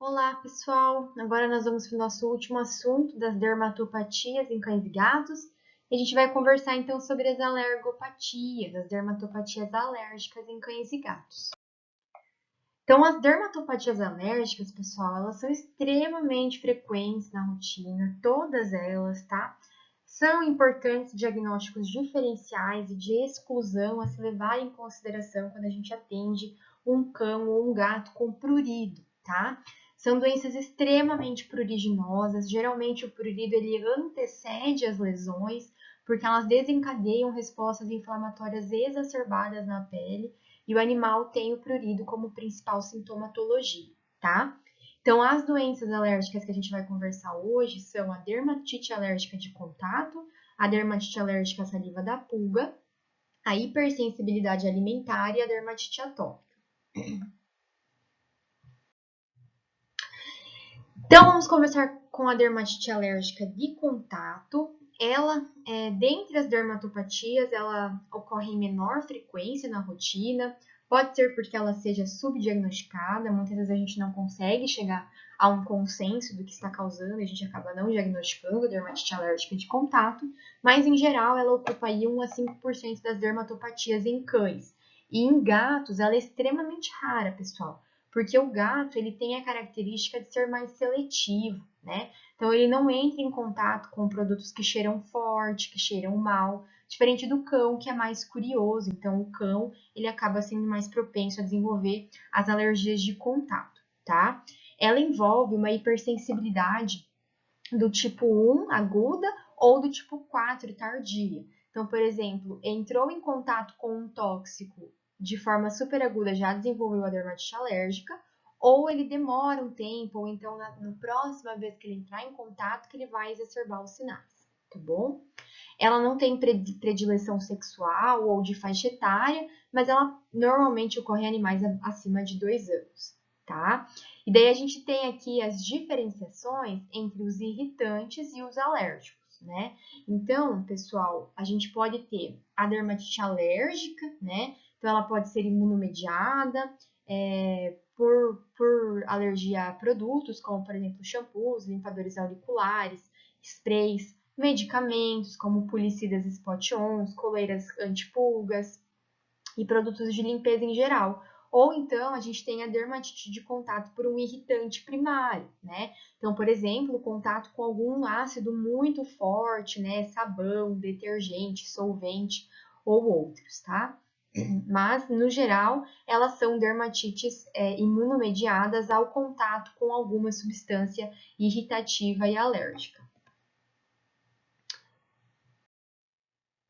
Olá, pessoal! Agora nós vamos para o nosso último assunto das dermatopatias em cães e gatos. E a gente vai conversar então sobre as alergopatias, as dermatopatias alérgicas em cães e gatos. Então, as dermatopatias alérgicas, pessoal, elas são extremamente frequentes na rotina, todas elas, tá? São importantes diagnósticos diferenciais e de exclusão a se levar em consideração quando a gente atende um cão ou um gato com prurido, tá? São doenças extremamente pruriginosas. Geralmente o prurido ele antecede as lesões, porque elas desencadeiam respostas inflamatórias exacerbadas na pele e o animal tem o prurido como principal sintomatologia, tá? Então, as doenças alérgicas que a gente vai conversar hoje são a dermatite alérgica de contato, a dermatite alérgica à saliva da pulga, a hipersensibilidade alimentar e a dermatite atópica. Então, vamos começar com a dermatite alérgica de contato. Ela, dentre as dermatopatias, ela ocorre em menor frequência na rotina. Pode ser porque ela seja subdiagnosticada, muitas vezes a gente não consegue chegar a um consenso do que está causando, a gente acaba não diagnosticando a dermatite alérgica de contato, mas em geral ela ocupa aí 1 a 5% das dermatopatias em cães. E em gatos ela é extremamente rara, pessoal, porque o gato ele tem a característica de ser mais seletivo, né? Então ele não entra em contato com produtos que cheiram forte, que cheiram mal, diferente do cão, que é mais curioso. Então o cão ele acaba sendo mais propenso a desenvolver as alergias de contato, tá? Ela envolve uma hipersensibilidade do tipo 1 aguda ou do tipo 4 tardia. Então, por exemplo, entrou em contato com um tóxico de forma super aguda, já desenvolveu a dermatite alérgica, ou ele demora um tempo, ou então na próxima vez que ele entrar em contato, que ele vai exacerbar os sinais, tá bom? Ela não tem predileção sexual ou de faixa etária, mas ela normalmente ocorre em animais acima de 2 anos, tá? E daí a gente tem aqui as diferenciações entre os irritantes e os alérgicos, né? Então, pessoal, a gente pode ter a dermatite alérgica, né? Então, ela pode ser imunomediada, por alergia a produtos, como, por exemplo, shampoos, limpadores auriculares, sprays, medicamentos, como policidas spot-ons, coleiras antipulgas e produtos de limpeza em geral. Ou então a gente tem a dermatite de contato por um irritante primário, né? Então, por exemplo, o contato com algum ácido muito forte, né? Sabão, detergente, solvente ou outros, tá? Mas, no geral, elas são dermatites imunomediadas ao contato com alguma substância irritativa e alérgica.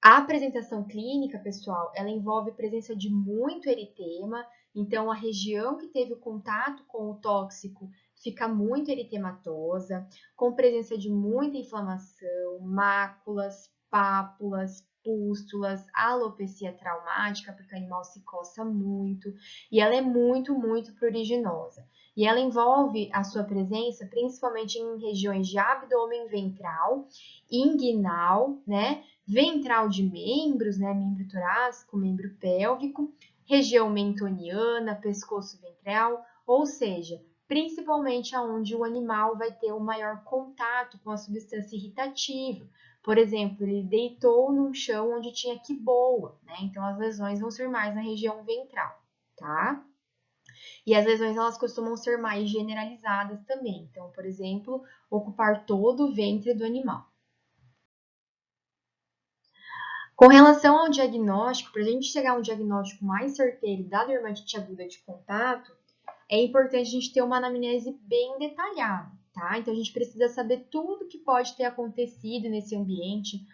A apresentação clínica, pessoal, ela envolve a presença de muito eritema, então a região que teve o contato com o tóxico fica muito eritematosa, com presença de muita inflamação, máculas, pápulas, pústulas, alopecia traumática, porque o animal se coça muito, e ela é muito pruriginosa. E ela envolve a sua presença principalmente em regiões de abdômen ventral, inguinal, né? Ventral de membros, né? Membro torácico, membro pélvico, região mentoniana, pescoço ventral, ou seja, principalmente aonde o animal vai ter o maior contato com a substância irritativa. Por exemplo, ele deitou num chão onde tinha quiboa, né? Então as lesões vão ser mais na região ventral, tá? E as lesões elas costumam ser mais generalizadas também. Então, por exemplo, ocupar todo o ventre do animal. Com relação ao diagnóstico, para a gente chegar a um diagnóstico mais certeiro da dermatite aguda de contato, é importante a gente ter uma anamnese bem detalhada, tá? Então a gente precisa saber tudo que pode ter acontecido nesse ambiente,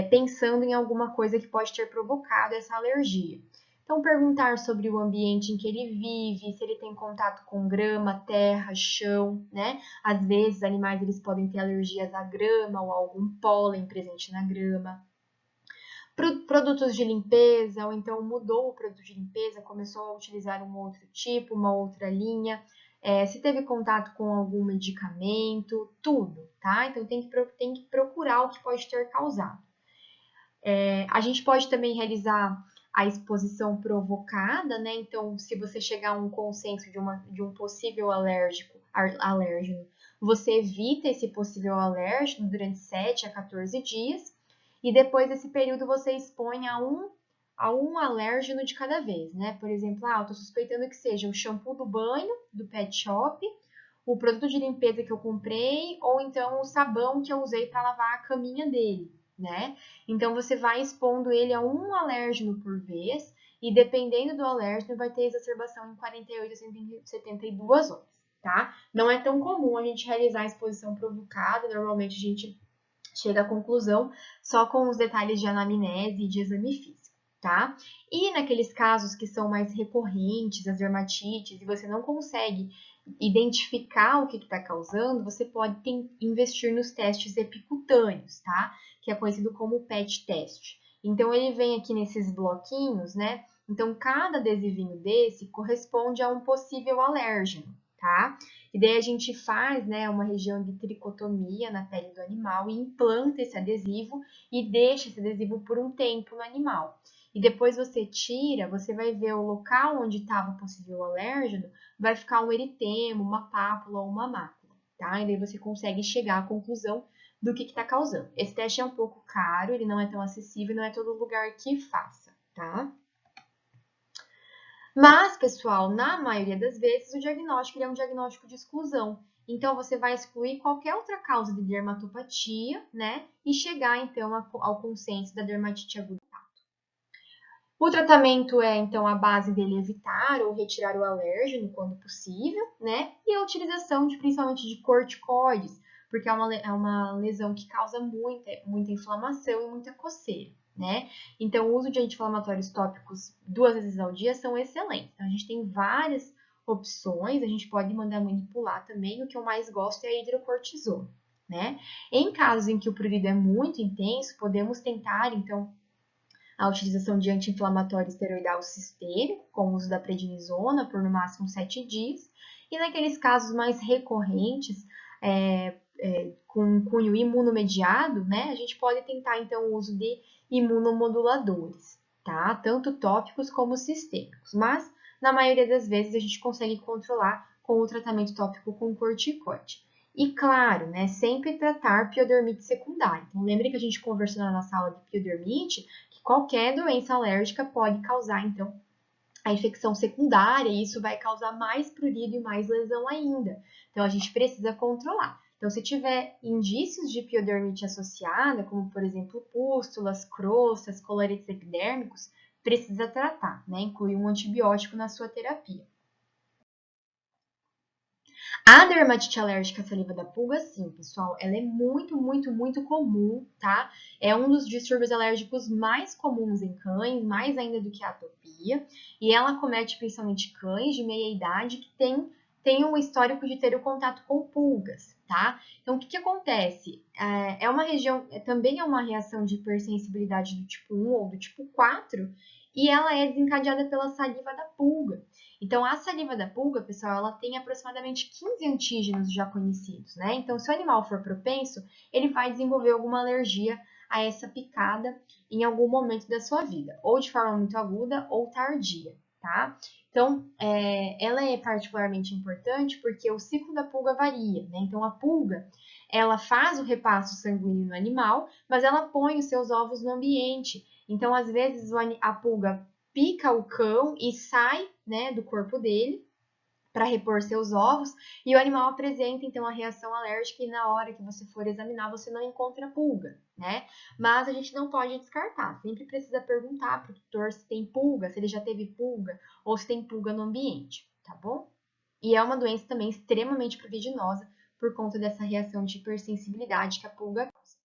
pensando em alguma coisa que pode ter provocado essa alergia. Então, perguntar sobre o ambiente em que ele vive, se ele tem contato com grama, terra, chão, né? Às vezes, animais eles podem ter alergias à grama ou a algum pólen presente na grama. Produtos de limpeza, ou então mudou o produto de limpeza, começou a utilizar um outro tipo, uma outra linha, se teve contato com algum medicamento, tudo, tá? Então tem que procurar o que pode ter causado. A gente pode também realizar a exposição provocada, né? Então, se você chegar a um consenso de um possível alérgico, alérgeno, você evita esse possível alérgeno durante 7 a 14 dias e depois desse período você expõe a um alérgeno de cada vez, né? Por exemplo, eu tô suspeitando que seja o shampoo do banho do pet shop, o produto de limpeza que eu comprei ou então o sabão que eu usei para lavar a caminha dele, né? Então você vai expondo ele a um alérgeno por vez e dependendo do alérgeno vai ter exacerbação em 48 a 72 horas, tá? Não é tão comum a gente realizar a exposição provocada, normalmente a gente chega à conclusão só com os detalhes de anamnese e de exame físico, tá? E naqueles casos que são mais recorrentes, as dermatites, e você não consegue identificar o que está causando, você pode investir nos testes epicutâneos, tá? Que é conhecido como PET test. Então, ele vem aqui nesses bloquinhos, né? Então, cada adesivinho desse corresponde a um possível alérgeno, tá? E daí a gente faz, né, uma região de tricotomia na pele do animal e implanta esse adesivo e deixa esse adesivo por um tempo no animal. E depois você tira, você vai ver o local onde estava o possível alérgeno, vai ficar um eritema, uma pápula ou uma mácula, tá? E daí você consegue chegar à conclusão do que está causando. Esse teste é um pouco caro, ele não é tão acessível, não é todo lugar que faça, tá? Mas, pessoal, na maioria das vezes, o diagnóstico é um diagnóstico de exclusão. Então, você vai excluir qualquer outra causa de dermatopatia, né? E chegar, então, ao consenso da dermatite aguda. O tratamento é, então, a base dele evitar ou retirar o alérgeno quando possível, né? E a utilização principalmente de corticoides, porque é uma lesão que causa muita inflamação e muita coceira, né? Então, o uso de anti-inflamatórios tópicos 2 vezes ao dia são excelentes. Então, a gente tem várias opções, a gente pode mandar manipular também. O que eu mais gosto é a hidrocortisona, né? Em casos em que o prurido é muito intenso, podemos tentar, então, a utilização de anti-inflamatório esteroidal sistêmico, com o uso da prednisona por no máximo 7 dias, e naqueles casos mais recorrentes, com cunho imunomediado, né, a gente pode tentar então o uso de imunomoduladores, tá? Tanto tópicos como sistêmicos, mas na maioria das vezes a gente consegue controlar com o tratamento tópico com corticoide. E claro, né, sempre tratar piodermite secundária. Então, lembre que a gente conversou na nossa aula de piodermite, que qualquer doença alérgica pode causar, então, a infecção secundária, e isso vai causar mais prurido e mais lesão ainda. Então, a gente precisa controlar. Então, se tiver indícios de piodermite associada, como, por exemplo, pústulas, crostas, colaretes epidérmicos, precisa tratar, né? Incluir um antibiótico na sua terapia. A dermatite alérgica à saliva da pulga, sim, pessoal, ela é muito comum, tá? É um dos distúrbios alérgicos mais comuns em cães, mais ainda do que a atopia, e ela acomete principalmente cães de meia idade que têm um histórico de ter o contato com pulgas, tá? Então, o que acontece? Também é uma reação de hipersensibilidade do tipo 1 ou do tipo 4, e ela é desencadeada pela saliva da pulga. Então, a saliva da pulga, pessoal, ela tem aproximadamente 15 antígenos já conhecidos, né? Então, se o animal for propenso, ele vai desenvolver alguma alergia a essa picada em algum momento da sua vida, ou de forma muito aguda ou tardia, tá? Então, ela é particularmente importante porque o ciclo da pulga varia, né? Então, a pulga, ela faz o repasso sanguíneo no animal, mas ela põe os seus ovos no ambiente. Então, às vezes, a pulga pica o cão e sai, né, do corpo dele para repor seus ovos, e o animal apresenta então a reação alérgica e na hora que você for examinar você não encontra pulga, né? Mas a gente não pode descartar, sempre precisa perguntar para o tutor se tem pulga, se ele já teve pulga ou se tem pulga no ambiente, tá bom? E é uma doença também extremamente pruriginosa por conta dessa reação de hipersensibilidade que a pulga causa.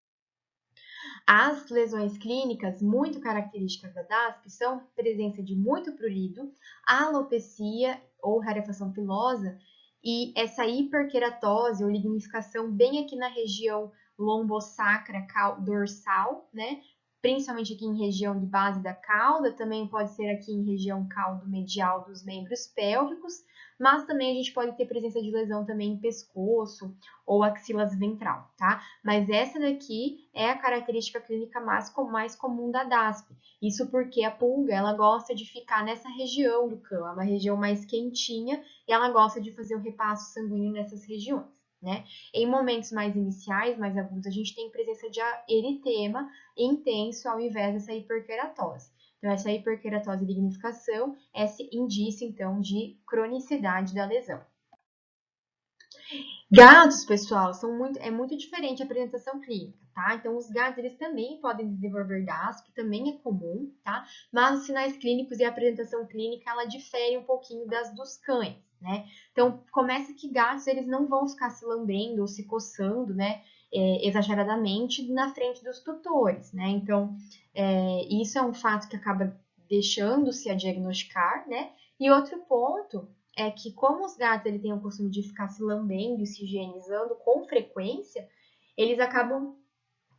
As lesões clínicas muito características da DASP são presença de muito prurido, alopecia ou rarefação pilosa e essa hiperqueratose ou lignificação bem aqui na região lombosacra dorsal, né? principalmente aqui em região de base da cauda, também pode ser aqui em região caudo-medial dos membros pélvicos, mas também a gente pode ter presença de lesão também em pescoço ou axilas ventral, tá? Mas essa daqui é a característica clínica mais comum da DASP. Isso porque a pulga, ela gosta de ficar nessa região do cão, é uma região mais quentinha e ela gosta de fazer o repasso sanguíneo nessas regiões, né? Em momentos mais iniciais, mais agudos, a gente tem presença de eritema intenso ao invés dessa hiperkeratose. Então, essa hiperkeratose e lignificação é esse indício, então, de cronicidade da lesão. Gatos, pessoal, é muito diferente a apresentação clínica, tá? Então, os gatos, eles também podem desenvolver DASP, também é comum, tá? Mas os sinais clínicos e a apresentação clínica, ela difere um pouquinho das dos cães, né? Então, começa que gatos, eles não vão ficar se lambendo ou se coçando, né? Exageradamente na frente dos tutores, né? Então, isso é um fato que acaba deixando-se a diagnosticar, né? E outro ponto é que como os gatos têm o costume de ficar se lambendo e se higienizando com frequência, eles acabam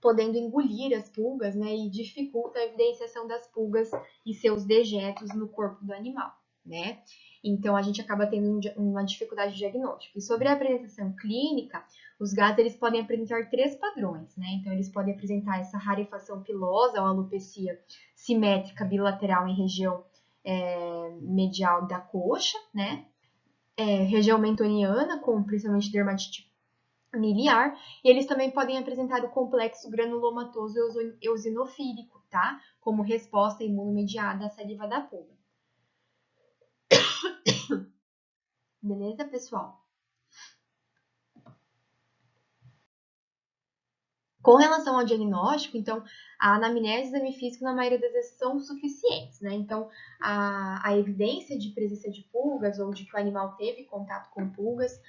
podendo engolir as pulgas, né, e dificulta a evidenciação das pulgas e seus dejetos no corpo do animal, né? Então, a gente acaba tendo uma dificuldade de diagnóstico. E sobre a apresentação clínica, os gatos eles podem apresentar 3 padrões, né? Então, eles podem apresentar essa rarefação pilosa ou alopecia simétrica bilateral em região medial da coxa, né? Região mentoniana, com principalmente dermatite miliar, e eles também podem apresentar o complexo granulomatoso eosinofílico, tá? Como resposta imunomediada à saliva da pulga. Beleza, pessoal? Com relação ao diagnóstico, então, a anamnese e exame físico, na maioria das vezes, são suficientes, né? Então, a evidência de presença de pulgas ou de que o animal teve contato com pulgas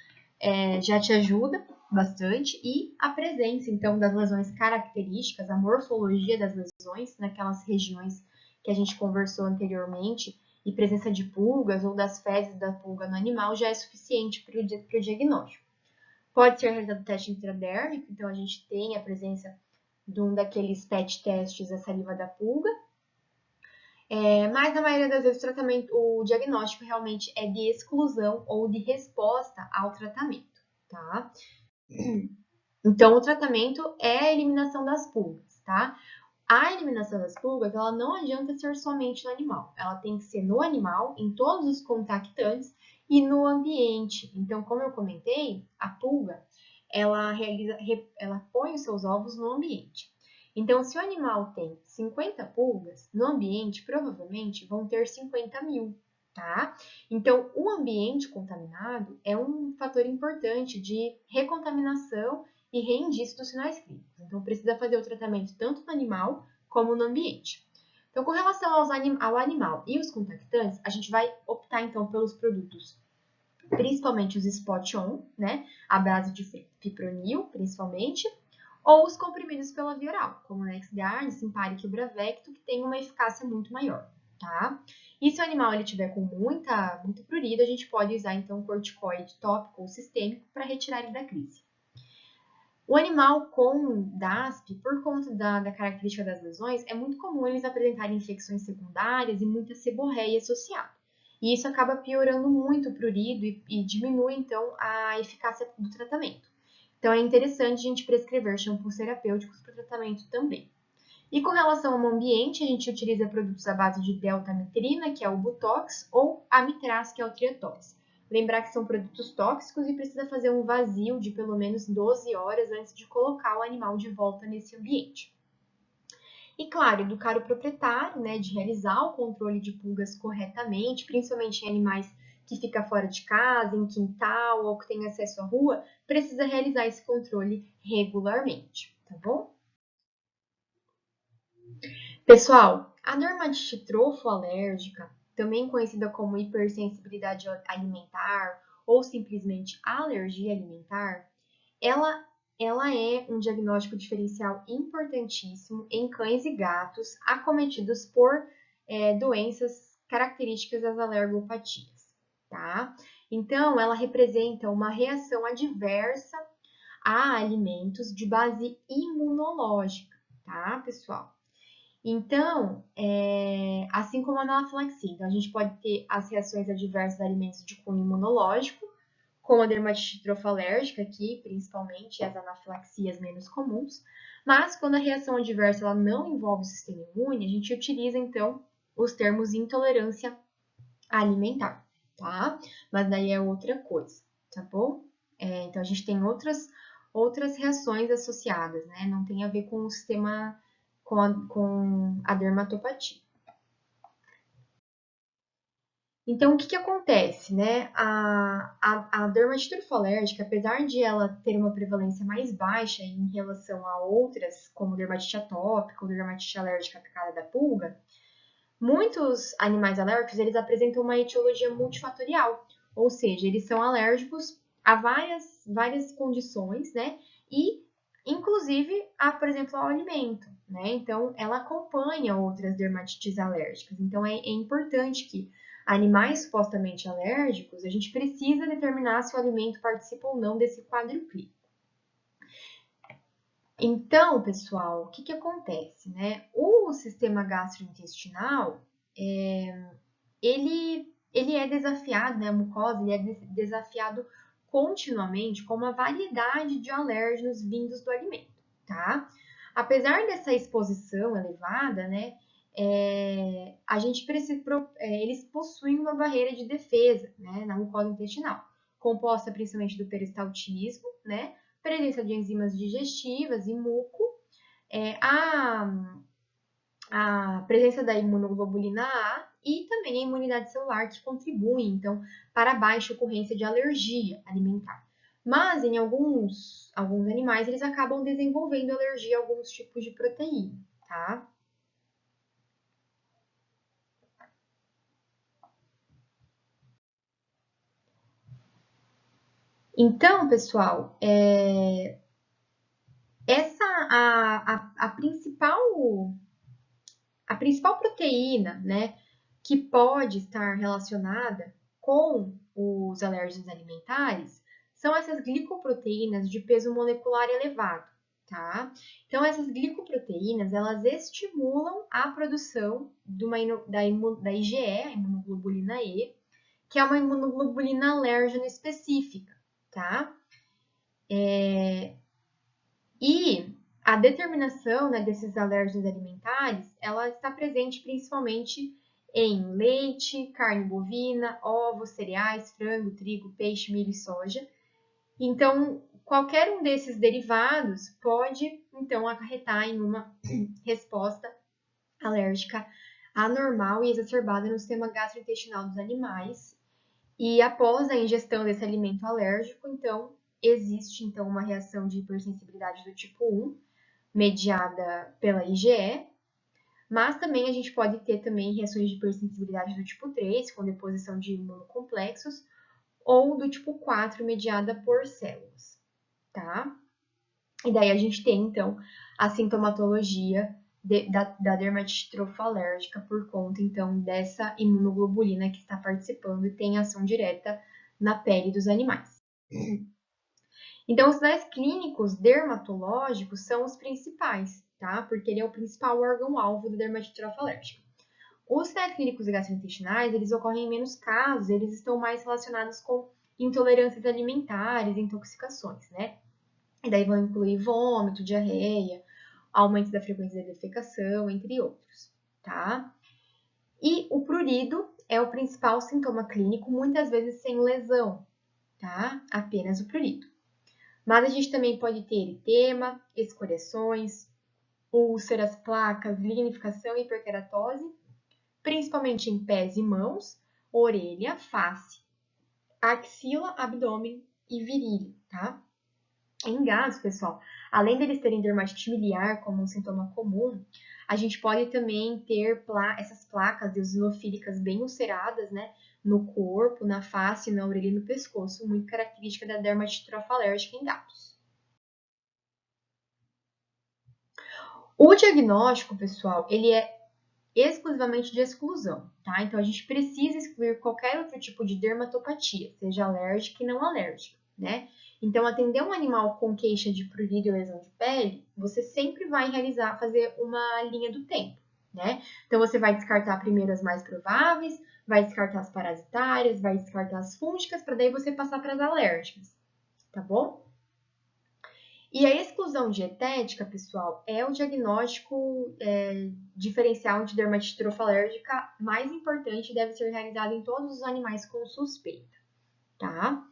já te ajuda bastante. E a presença, então, das lesões características, a morfologia das lesões naquelas regiões que a gente conversou anteriormente, e presença de pulgas ou das fezes da pulga no animal já é suficiente para o diagnóstico. Pode ser realizado teste intradérmico, então a gente tem a presença de um daqueles PET testes da saliva da pulga, mas na maioria das vezes o diagnóstico realmente é de exclusão ou de resposta ao tratamento, tá? Então, o tratamento é a eliminação das pulgas, tá? A eliminação das pulgas, ela não adianta ser somente no animal, ela tem que ser no animal, em todos os contactantes e no ambiente. Então, como eu comentei, a pulga, ela põe os seus ovos no ambiente. Então, se o animal tem 50 pulgas, no ambiente, provavelmente vão ter 50 mil, tá? Então, o ambiente contaminado é um fator importante de recontaminação e reindício dos sinais clínicos. Então, precisa fazer o tratamento tanto no animal como no ambiente. Então, com relação ao animal e os contactantes, a gente vai optar, então, pelos produtos, principalmente os spot-on, né? A base de fipronil, principalmente, ou os comprimidos pela via oral, como o NexGard, Simparic e o Bravecto, que tem uma eficácia muito maior, tá? E se o animal ele tiver com muito prurido, a gente pode usar, então, corticoide tópico ou sistêmico para retirar ele da crise. O animal com DASP, por conta da característica das lesões, é muito comum eles apresentarem infecções secundárias e muita seborreia associada. E isso acaba piorando muito o prurido e diminui, então, a eficácia do tratamento. Então, é interessante a gente prescrever shampoos terapêuticos para o tratamento também. E com relação ao ambiente, a gente utiliza produtos à base de deltamitrina, que é o Butox, ou Amitraz, que é o Triatox. Lembrar que são produtos tóxicos e precisa fazer um vazio de pelo menos 12 horas antes de colocar o animal de volta nesse ambiente. E claro, educar o proprietário, né, de realizar o controle de pulgas corretamente, principalmente em animais que ficam fora de casa, em quintal ou que tem acesso à rua, precisa realizar esse controle regularmente, tá bom? Pessoal, a dermatite trofoalérgica, também conhecida como hipersensibilidade alimentar ou simplesmente alergia alimentar, ela é um diagnóstico diferencial importantíssimo em cães e gatos acometidos por doenças características das alergopatias, tá? Então, ela representa uma reação adversa a alimentos de base imunológica, tá, pessoal? Então, assim como a anafilaxia, então a gente pode ter as reações adversas a alimentos de cunho imunológico, como a dermatite trofalérgica aqui, principalmente, e as anafilaxias menos comuns. Mas quando a reação adversa ela não envolve o sistema imune, a gente utiliza então os termos intolerância alimentar, tá? Mas daí é outra coisa, tá bom? Então a gente tem outras reações associadas, né? Não tem a ver com o sistema, com a dermatopatia. Então, o que acontece, né? A dermatite trofalérgica, apesar de ela ter uma prevalência mais baixa em relação a outras, como dermatite atópica ou dermatite alérgica à picada da pulga, muitos animais alérgicos, eles apresentam uma etiologia multifatorial, ou seja, eles são alérgicos a várias condições, né? E, inclusive, por exemplo, ao alimento, né? Então, ela acompanha outras dermatites alérgicas. Então, é importante que animais supostamente alérgicos, a gente precisa determinar se o alimento participa ou não desse quadro clínico. Então, pessoal, o que acontece, né? O sistema gastrointestinal, ele é desafiado, né? A mucosa, ele é desafiado continuamente com uma variedade de alérgenos vindos do alimento, tá? Apesar dessa exposição elevada, né? A gente precisa, eles possuem uma barreira de defesa, né? Na mucosa intestinal, composta principalmente do peristaltismo, né? Presença de enzimas digestivas e muco, a presença da imunoglobulina A e também a imunidade celular que contribuem, então, para a baixa ocorrência de alergia alimentar. Mas em alguns animais eles acabam desenvolvendo alergia a alguns tipos de proteína, tá? Então, pessoal, essa a principal proteína, né, que pode estar relacionada com os alérgenos alimentares são essas glicoproteínas de peso molecular elevado, tá? Então, essas glicoproteínas, elas estimulam a produção da IgE, a imunoglobulina E, que é uma imunoglobulina alérgena específica, tá? E a determinação, né, desses alérgenos alimentares, ela está presente principalmente em leite, carne bovina, ovos, cereais, frango, trigo, peixe, milho e soja. Então, qualquer um desses derivados pode, então, acarretar em uma resposta alérgica anormal e exacerbada no sistema gastrointestinal dos animais. E após a ingestão desse alimento alérgico, então, existe então uma reação de hipersensibilidade do tipo 1, mediada pela IgE, mas também a gente pode ter também reações de hipersensibilidade do tipo 3, com deposição de imunocomplexos, ou do tipo 4, mediada por células, tá? E daí a gente tem, então, a sintomatologia da dermatite trofalérgica por conta, então, dessa imunoglobulina que está participando e tem ação direta na pele dos animais. Então, os sinais clínicos dermatológicos são os principais, tá? Porque ele é o principal órgão-alvo da dermatite trofalérgica. Os sinais clínicos gastrointestinais, eles ocorrem em menos casos, eles estão mais relacionados com intolerâncias alimentares, intoxicações, né? E daí vão incluir vômito, diarreia, aumento da frequência da defecação, entre outros, tá? E o prurido é o principal sintoma clínico, muitas vezes sem lesão, tá? Apenas o prurido. Mas a gente também pode ter eritema, escoriações, úlceras, placas, lignificação e hiperkeratose, principalmente em pés e mãos, orelha, face, axila, abdômen e virilha, tá? Em gatos, pessoal, além deles terem dermatite miliar como um sintoma comum, a gente pode também ter essas placas eosinofílicas bem ulceradas, né, no corpo, na face, na orelha e no pescoço, muito característica da dermatite trofalérgica em gatos. O diagnóstico, pessoal, ele é exclusivamente de exclusão, tá? Então, a gente precisa excluir qualquer outro tipo de dermatopatia, seja alérgica e não alérgica, né? Então, atender um animal com queixa de prurido e lesão de pele, você sempre vai fazer uma linha do tempo, né? Então, você vai descartar primeiro as mais prováveis, vai descartar as parasitárias, vai descartar as fúngicas, para daí você passar para as alérgicas, tá bom? E a exclusão dietética, pessoal, é o diagnóstico diferencial de dermatite trofalérgica mais importante e deve ser realizado em todos os animais com suspeita, tá?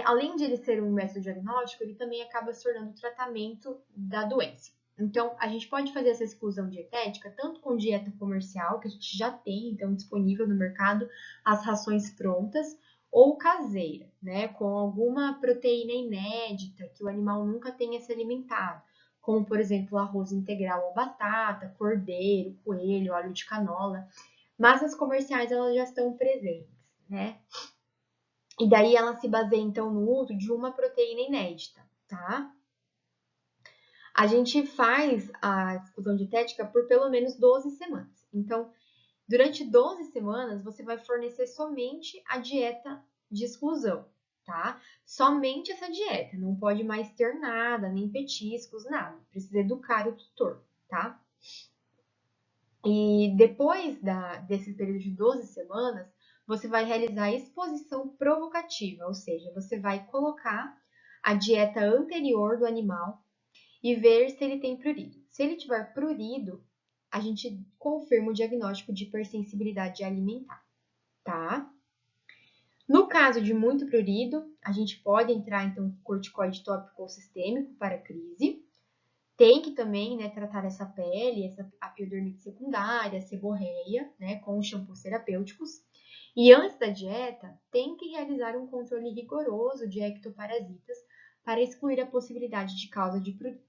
Além de ele ser um método diagnóstico, ele também acaba se tornando o tratamento da doença. Então, a gente pode fazer essa exclusão dietética tanto com dieta comercial, que a gente já tem, então, disponível no mercado, as rações prontas, ou caseira, né, com alguma proteína inédita que o animal nunca tenha se alimentado, como, por exemplo, arroz integral ou batata, cordeiro, coelho, óleo de canola. Mas as comerciais, elas já estão presentes, né? E daí ela se baseia, então, no uso de uma proteína inédita, tá? A gente faz a exclusão dietética por pelo menos 12 semanas. Então, durante 12 semanas, você vai fornecer somente a dieta de exclusão, tá? Somente essa dieta, não pode mais ter nada, nem petiscos, nada. Precisa educar o tutor, tá? E depois desse período de 12 semanas, você vai realizar a exposição provocativa, ou seja, você vai colocar a dieta anterior do animal e ver se ele tem prurido. Se ele tiver prurido, a gente confirma o diagnóstico de hipersensibilidade alimentar, tá? No caso de muito prurido, a gente pode entrar, então, com corticoide tópico ou sistêmico para crise. Tem que também, né, tratar essa pele, a epidermite secundária, a seborreia, né, com shampoos terapêuticos. E antes da dieta, tem que realizar um controle rigoroso de ectoparasitas para excluir a possibilidade de causa de prurito.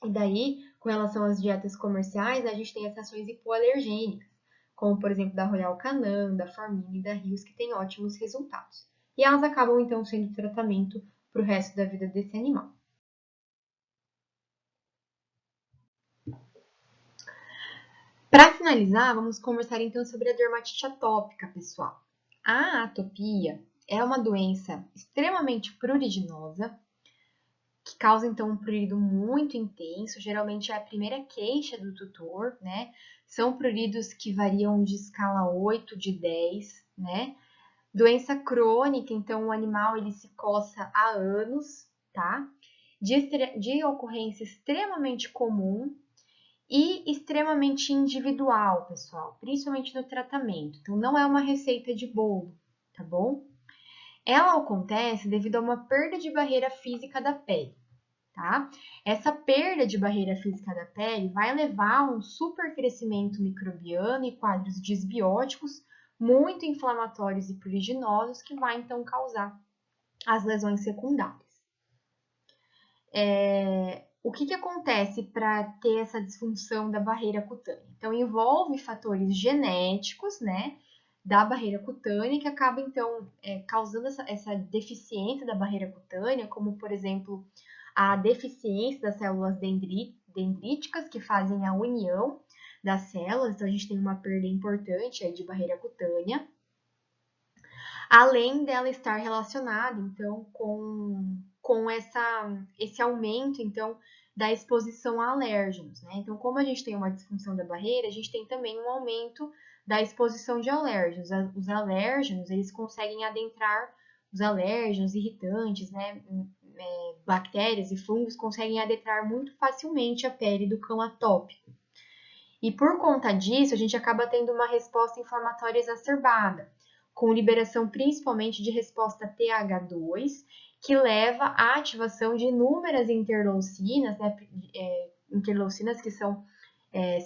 E daí, com relação às dietas comerciais, a gente tem as ações hipoalergênicas, como, por exemplo, da Royal Canin, da Formin e da Rios, que têm ótimos resultados. E elas acabam, então, sendo tratamento para o resto da vida desse animal. Para finalizar, vamos conversar então sobre a dermatite atópica, pessoal. A atopia é uma doença extremamente pruriginosa, que causa então um prurido muito intenso, geralmente é a primeira queixa do tutor, né? São pruridos que variam de escala 8 de 10, né? Doença crônica, então o animal ele se coça há anos, tá? De ocorrência extremamente comum e extremamente individual, pessoal, principalmente no tratamento. Então, não é uma receita de bolo, tá bom? Ela acontece devido a uma perda de barreira física da pele, tá? Essa perda de barreira física da pele vai levar a um supercrescimento microbiano e quadros disbióticos muito inflamatórios e pruriginosos que vai então causar as lesões secundárias. O que acontece para ter essa disfunção da barreira cutânea? Então, envolve fatores genéticos, né, da barreira cutânea, que acaba, então, causando essa deficiência da barreira cutânea, como, por exemplo, a deficiência das células dendríticas, que fazem a união das células, então a gente tem uma perda importante aí de barreira cutânea, além dela estar relacionada, então, com esse aumento, então, da exposição a alérgenos, né? Então, como a gente tem uma disfunção da barreira, a gente tem também um aumento da exposição de alérgenos. Os alérgenos, eles conseguem adentrar, os alérgenos, irritantes, né? Bactérias e fungos conseguem adentrar muito facilmente a pele do cão atópico. E por conta disso, a gente acaba tendo uma resposta inflamatória exacerbada, com liberação principalmente de resposta TH2, que leva à ativação de inúmeras interleucinas, né, interleucinas que são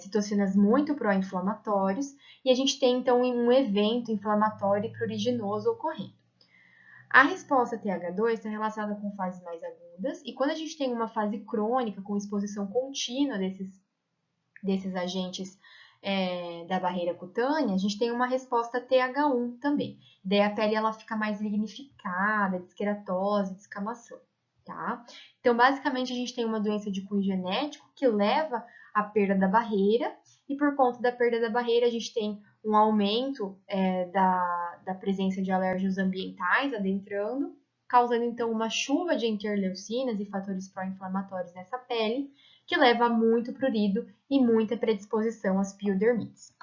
citocinas muito pró-inflamatórios, e a gente tem então um evento inflamatório e pruriginoso ocorrendo. A resposta TH2 está relacionada com fases mais agudas, e quando a gente tem uma fase crônica, com exposição contínua desses agentes da barreira cutânea, a gente tem uma resposta TH1 também. Daí a pele ela fica mais lignificada, desqueratose, descamação, tá? Então, basicamente, a gente tem uma doença de cunho genético que leva à perda da barreira, e por conta da perda da barreira, a gente tem um aumento da presença de alérgenos ambientais adentrando, causando então uma chuva de interleucinas e fatores pró-inflamatórios nessa pele, que leva a muito prurido e muita predisposição às piodermites.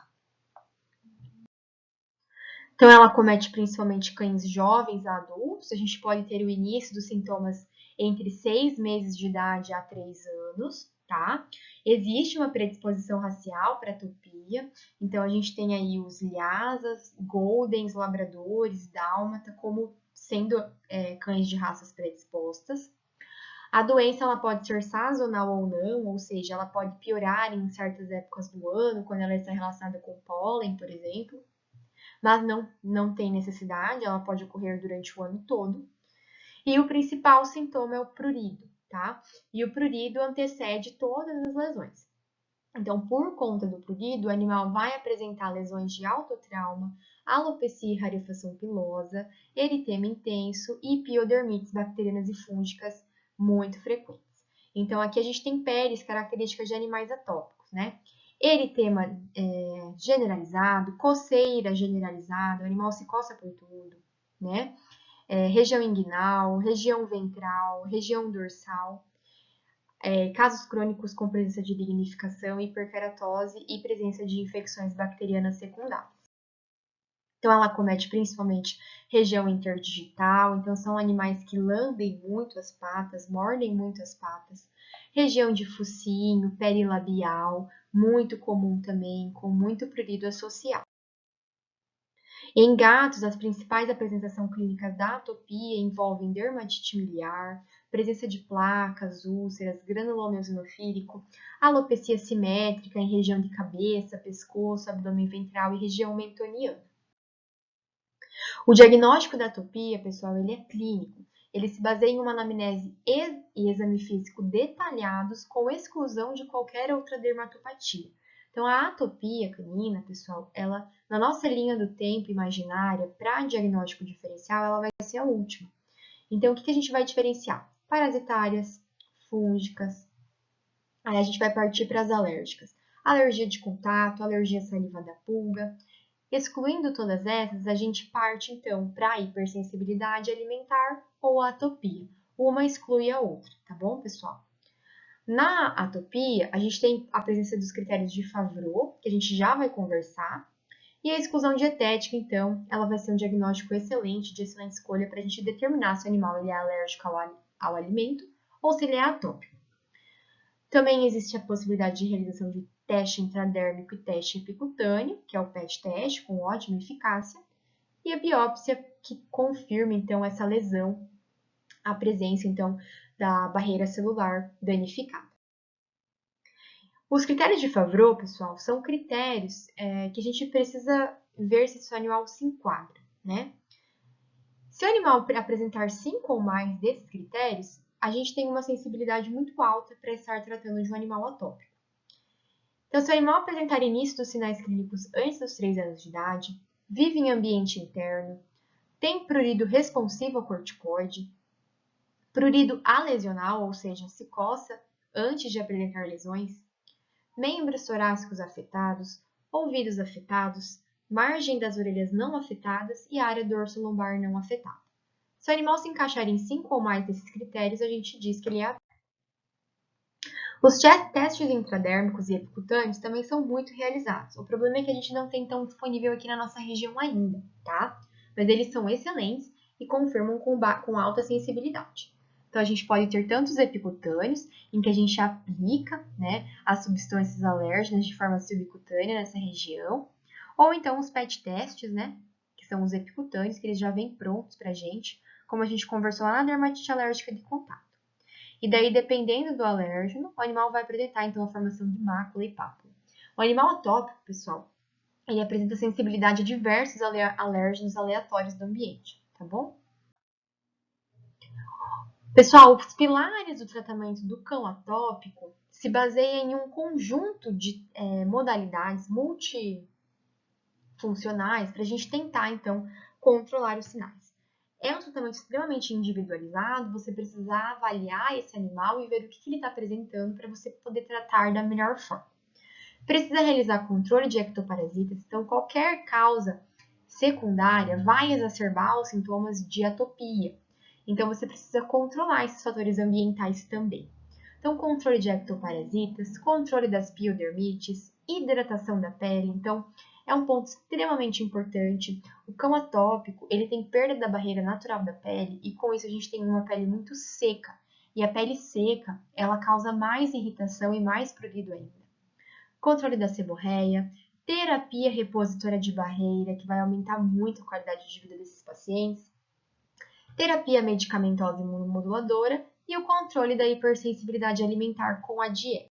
Então, ela acomete principalmente cães jovens a adultos. A gente pode ter o início dos sintomas entre 6 meses de idade a 3 anos, tá? Existe uma predisposição racial para atopia. Então, a gente tem aí os Lhasas, Goldens, Labradores, Dálmata, como sendo cães de raças predispostas. A doença ela pode ser sazonal ou não, ou seja, ela pode piorar em certas épocas do ano, quando ela está relacionada com pólen, por exemplo. Mas não tem necessidade, ela pode ocorrer durante o ano todo. E o principal sintoma é o prurido, tá? E o prurido antecede todas as lesões. Então, por conta do prurido, o animal vai apresentar lesões de autotrauma, alopecia e rarefação pilosa, eritema intenso e piodermites bacterianas e fúngicas muito frequentes. Então, aqui a gente tem peles características de animais atópicos, né? Eritema generalizado, coceira generalizada, o animal se coça por tudo, né? Região inguinal, região ventral, região dorsal, casos crônicos com presença de lignificação, hiperkeratose e presença de infecções bacterianas secundárias. Então, ela acomete principalmente região interdigital, então são animais que lambem muito as patas, mordem muito as patas. Região de focinho, perilabial, muito comum também, com muito prurido associado. Em gatos, as principais apresentações clínicas da atopia envolvem dermatite miliar, presença de placas, úlceras, granuloma eosinofílico, alopecia simétrica em região de cabeça, pescoço, abdômen ventral e região mentoniana. O diagnóstico da atopia, pessoal, ele é clínico. Ele se baseia em uma anamnese e exame físico detalhados, com exclusão de qualquer outra dermatopatia. Então, a atopia canina, pessoal, ela, na nossa linha do tempo imaginária, para diagnóstico diferencial, ela vai ser a última. Então, o que a gente vai diferenciar? Parasitárias, fúngicas. Aí a gente vai partir para as alérgicas. Alergia de contato, alergia à saliva da pulga. Excluindo todas essas, a gente parte então para a hipersensibilidade alimentar ou a atopia. Uma exclui a outra, tá bom, pessoal? Na atopia, a gente tem a presença dos critérios de Favreau, que a gente já vai conversar, e a exclusão dietética, então, ela vai ser um diagnóstico excelente, de excelente escolha para a gente determinar se o animal ele é alérgico ao alimento ou se ele é atópico. Também existe a possibilidade de realização de teste intradérmico e teste epicutâneo, que é o PET teste, com ótima eficácia, e a biópsia, que confirma, então, essa lesão, a presença, então, da barreira celular danificada. Os critérios de Favreau, pessoal, são critérios que a gente precisa ver se o animal se enquadra, né? Se o animal apresentar 5 ou mais desses critérios, a gente tem uma sensibilidade muito alta para estar tratando de um animal atópico. Então, se o animal apresentar início dos sinais clínicos antes dos 3 anos de idade, vive em ambiente interno, tem prurido responsivo a corticoide, prurido alesional, ou seja, se coça antes de apresentar lesões, membros torácicos afetados, ouvidos afetados, margem das orelhas não afetadas e área dorso-lombar não afetada. Se o animal se encaixar em 5 ou mais desses critérios, a gente diz que ele é atópico. Os testes intradérmicos e epicutâneos também são muito realizados. O problema é que a gente não tem tão disponível aqui na nossa região ainda, tá? Mas eles são excelentes e confirmam com alta sensibilidade. Então, a gente pode ter tanto os epicutâneos, em que a gente aplica, né, as substâncias alérgenas de forma subcutânea nessa região, ou então os PET testes, né, que são os epicutâneos, que eles já vêm prontos pra gente, como a gente conversou lá na dermatite alérgica de contato. E daí, dependendo do alérgeno, o animal vai apresentar, então, a formação de mácula e pápula. O animal atópico, pessoal, ele apresenta sensibilidade a diversos alérgenos aleatórios do ambiente, tá bom? Pessoal, os pilares do tratamento do cão atópico se baseiam em um conjunto de modalidades multifuncionais para a gente tentar, então, controlar os sinais. É um tratamento extremamente individualizado, você precisa avaliar esse animal e ver o que ele está apresentando para você poder tratar da melhor forma. Precisa realizar controle de ectoparasitas, então qualquer causa secundária vai exacerbar os sintomas de atopia. Então você precisa controlar esses fatores ambientais também. Então, controle de ectoparasitas, controle das piodermites, hidratação da pele. Então, é um ponto extremamente importante. O cão atópico, ele tem perda da barreira natural da pele e com isso a gente tem uma pele muito seca. E a pele seca, ela causa mais irritação e mais prurido ainda. Controle da seborreia, terapia repositora de barreira, que vai aumentar muito a qualidade de vida desses pacientes, terapia medicamentosa imunomoduladora e o controle da hipersensibilidade alimentar com a dieta.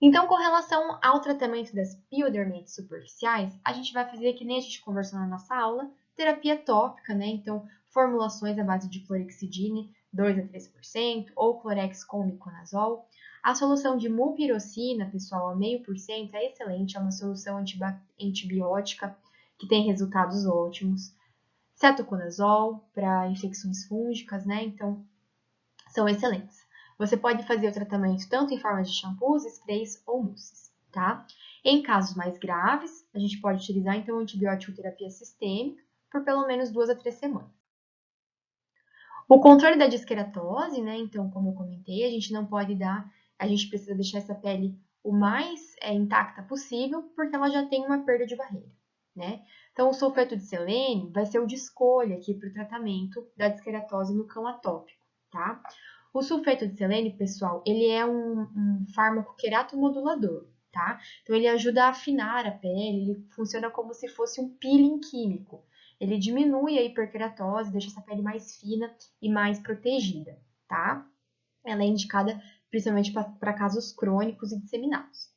Então, com relação ao tratamento das piodermites superficiais, a gente vai fazer, que nem a gente conversou na nossa aula, terapia tópica, né? Então, formulações à base de clorexidine, 2 a 3%, ou clorex com miconazol. A solução de mupirocina, pessoal, a 0,5% é excelente, é uma solução antibiótica que tem resultados ótimos. Cetoconazol para infecções fúngicas, né? Então, são excelentes. Você pode fazer o tratamento tanto em forma de shampoos, sprays ou mousses, tá? Em casos mais graves, a gente pode utilizar então antibiótico terapia sistêmica por pelo menos 2 a 3 semanas. O controle da disqueratose, né? Então, como eu comentei, a gente não pode dar, a gente precisa deixar essa pele o mais intacta possível, porque ela já tem uma perda de barreira, né? Então, o sulfeto de selênio vai ser o de escolha aqui para o tratamento da disqueratose no cão atópico, tá? O sulfeto de selênio, pessoal, ele é um fármaco queratomodulador, tá? Então, ele ajuda a afinar a pele, ele funciona como se fosse um peeling químico. Ele diminui a hiperqueratose, deixa essa pele mais fina e mais protegida, tá? Ela é indicada principalmente para casos crônicos e disseminados.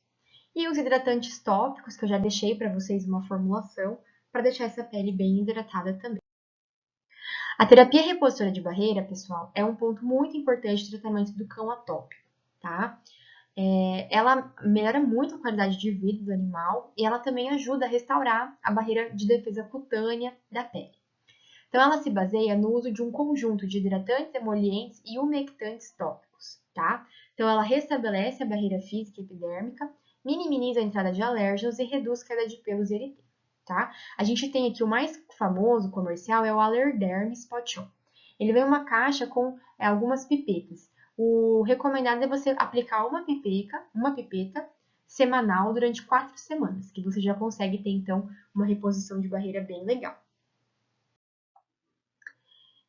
E os hidratantes tópicos, que eu já deixei para vocês uma formulação, para deixar essa pele bem hidratada também. A terapia repositora de barreira, pessoal, é um ponto muito importante do tratamento do cão atópico, tá? Ela melhora muito a qualidade de vida do animal e ela também ajuda a restaurar a barreira de defesa cutânea da pele. Então, ela se baseia no uso de um conjunto de hidratantes, emolientes e umectantes tópicos, tá? Então, ela restabelece a barreira física epidérmica, minimiza a entrada de alérgenos e reduz a queda de pelos e eritema, tá? A gente tem aqui o mais famoso comercial, é o Allerderm Spot On. Ele vem uma caixa com algumas pipetas. O recomendado é você aplicar uma pipeta semanal durante 4 semanas, que você já consegue ter, então, uma reposição de barreira bem legal.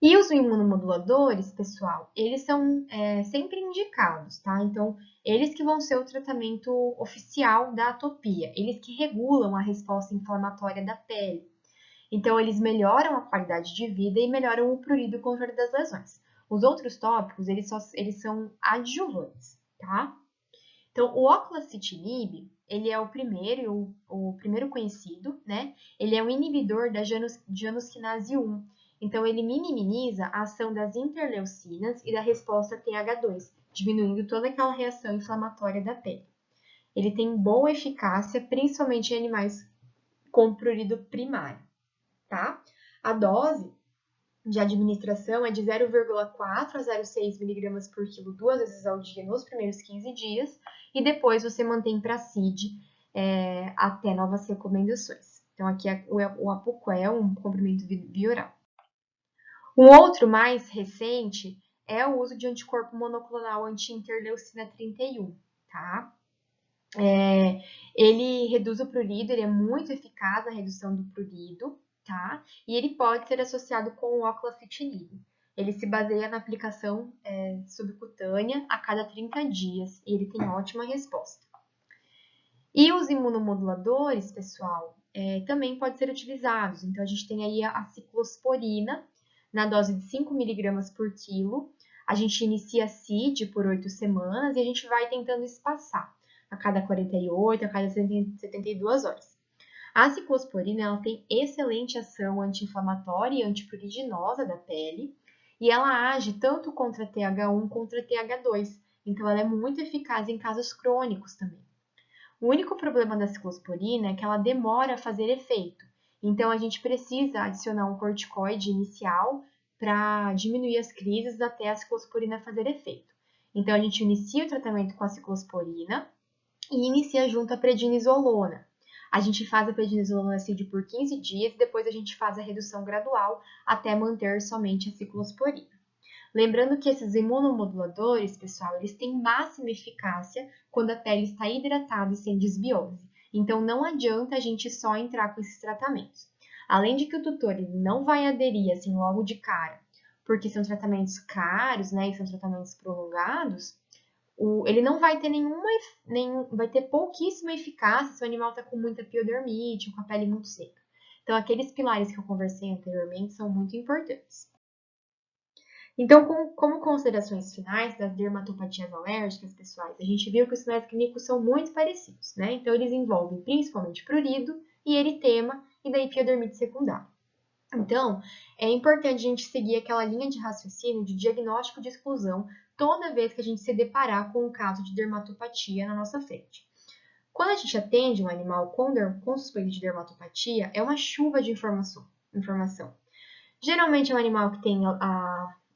E os imunomoduladores, pessoal, eles são sempre indicados, tá? Então, eles que vão ser o tratamento oficial da atopia, eles que regulam a resposta inflamatória da pele. Então, eles melhoram a qualidade de vida e melhoram o prurido e o controle das lesões. Os outros tópicos, eles são adjuvantes, tá? Então, o oclacitinib, ele é o primeiro conhecido, né? Ele é um inibidor da janusquinase 1. Então, ele minimiza a ação das interleucinas e da resposta TH2, diminuindo toda aquela reação inflamatória da pele. Ele tem boa eficácia, principalmente em animais com prurido primário, tá? A dose de administração é de 0,4 a 0,6 mg por quilo 2 vezes ao dia nos primeiros 15 dias e depois você mantém para CID até novas recomendações. Então, aqui o Apoquel, um comprimento via oral. Um outro mais recente é o uso de anticorpo monoclonal anti-interleucina 31, tá? Ele reduz o prurido, ele é muito eficaz na redução do prurido, tá? E ele pode ser associado com o oclacitinib. Ele se baseia na aplicação subcutânea a cada 30 dias e ele tem ótima resposta. E os imunomoduladores, pessoal, também podem ser utilizados. Então, a gente tem aí a ciclosporina, na dose de 5 mg por quilo. A gente inicia a CID por 8 semanas e a gente vai tentando espaçar a cada 48, a cada 72 horas. A ciclosporina ela tem excelente ação anti-inflamatória e antipruriginosa da pele e ela age tanto contra TH1 contra TH2. Então, ela é muito eficaz em casos crônicos também. O único problema da ciclosporina é que ela demora a fazer efeito. Então, a gente precisa adicionar um corticoide inicial para diminuir as crises até a ciclosporina fazer efeito. Então, a gente inicia o tratamento com a ciclosporina e inicia junto a prednisolona. A gente faz a prednisolona CID por 15 dias e depois a gente faz a redução gradual até manter somente a ciclosporina. Lembrando que esses imunomoduladores, pessoal, eles têm máxima eficácia quando a pele está hidratada e sem desbiose. Então, não adianta a gente só entrar com esses tratamentos. Além de que o tutor ele não vai aderir assim logo de cara, porque são tratamentos caros, né, e são tratamentos prolongados, ele não vai ter vai ter pouquíssima eficácia se o animal está com muita piodermite, com a pele muito seca. Então, aqueles pilares que eu conversei anteriormente são muito importantes. Então, como considerações finais das dermatopatias alérgicas, pessoais, a gente viu que os sinais clínicos são muito parecidos, né? Então, eles envolvem principalmente prurido e eritema e daí piodermite secundária. Então, é importante a gente seguir aquela linha de raciocínio de diagnóstico de exclusão toda vez que a gente se deparar com um caso de dermatopatia na nossa frente. Quando a gente atende um animal com suspeita de dermatopatia, é uma chuva de informação. Geralmente é um animal que tem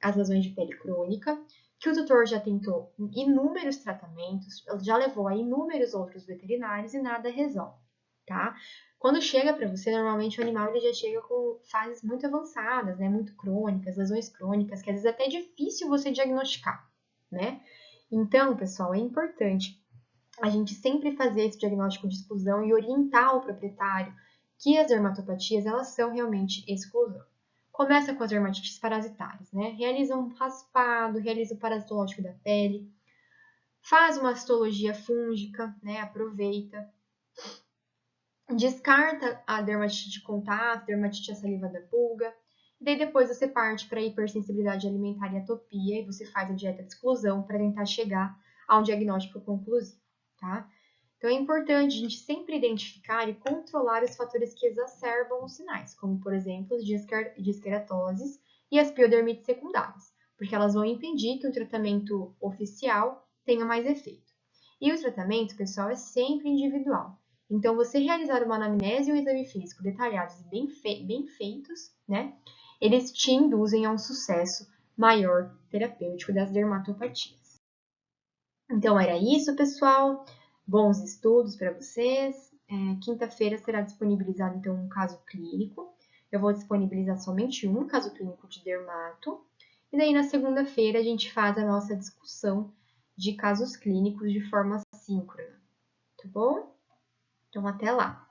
as lesões de pele crônica, que o tutor já tentou inúmeros tratamentos, já levou a inúmeros outros veterinários e nada resolve, tá? Quando chega para você, normalmente o animal ele já chega com fases muito avançadas, né, muito crônicas, lesões crônicas, que às vezes é até difícil você diagnosticar, né? Então, pessoal, é importante a gente sempre fazer esse diagnóstico de exclusão e orientar o proprietário que as dermatopatias, elas são realmente exclusão. Começa com as dermatites parasitárias, né? Realiza um raspado, realiza o parasitológico da pele, faz uma histologia fúngica, né? Aproveita. Descarta a dermatite de contato, dermatite à saliva da pulga. E daí depois você parte para hipersensibilidade alimentar e atopia e você faz a dieta de exclusão para tentar chegar a um diagnóstico conclusivo, tá? Então é importante a gente sempre identificar e controlar os fatores que exacerbam os sinais, como por exemplo as disqueratoses e as piodermites secundárias, porque elas vão impedir que o tratamento oficial tenha mais efeito. E o tratamento, pessoal, é sempre individual. Então, você realizar uma anamnese e um exame físico detalhados e bem feitos, né? Eles te induzem a um sucesso maior terapêutico das dermatopatias. Então, era isso, pessoal. Bons estudos para vocês. Quinta-feira será disponibilizado, então, um caso clínico. Eu vou disponibilizar somente um caso clínico de dermato. E daí, na segunda-feira, a gente faz a nossa discussão de casos clínicos de forma síncrona. Tá bom? Então, até lá!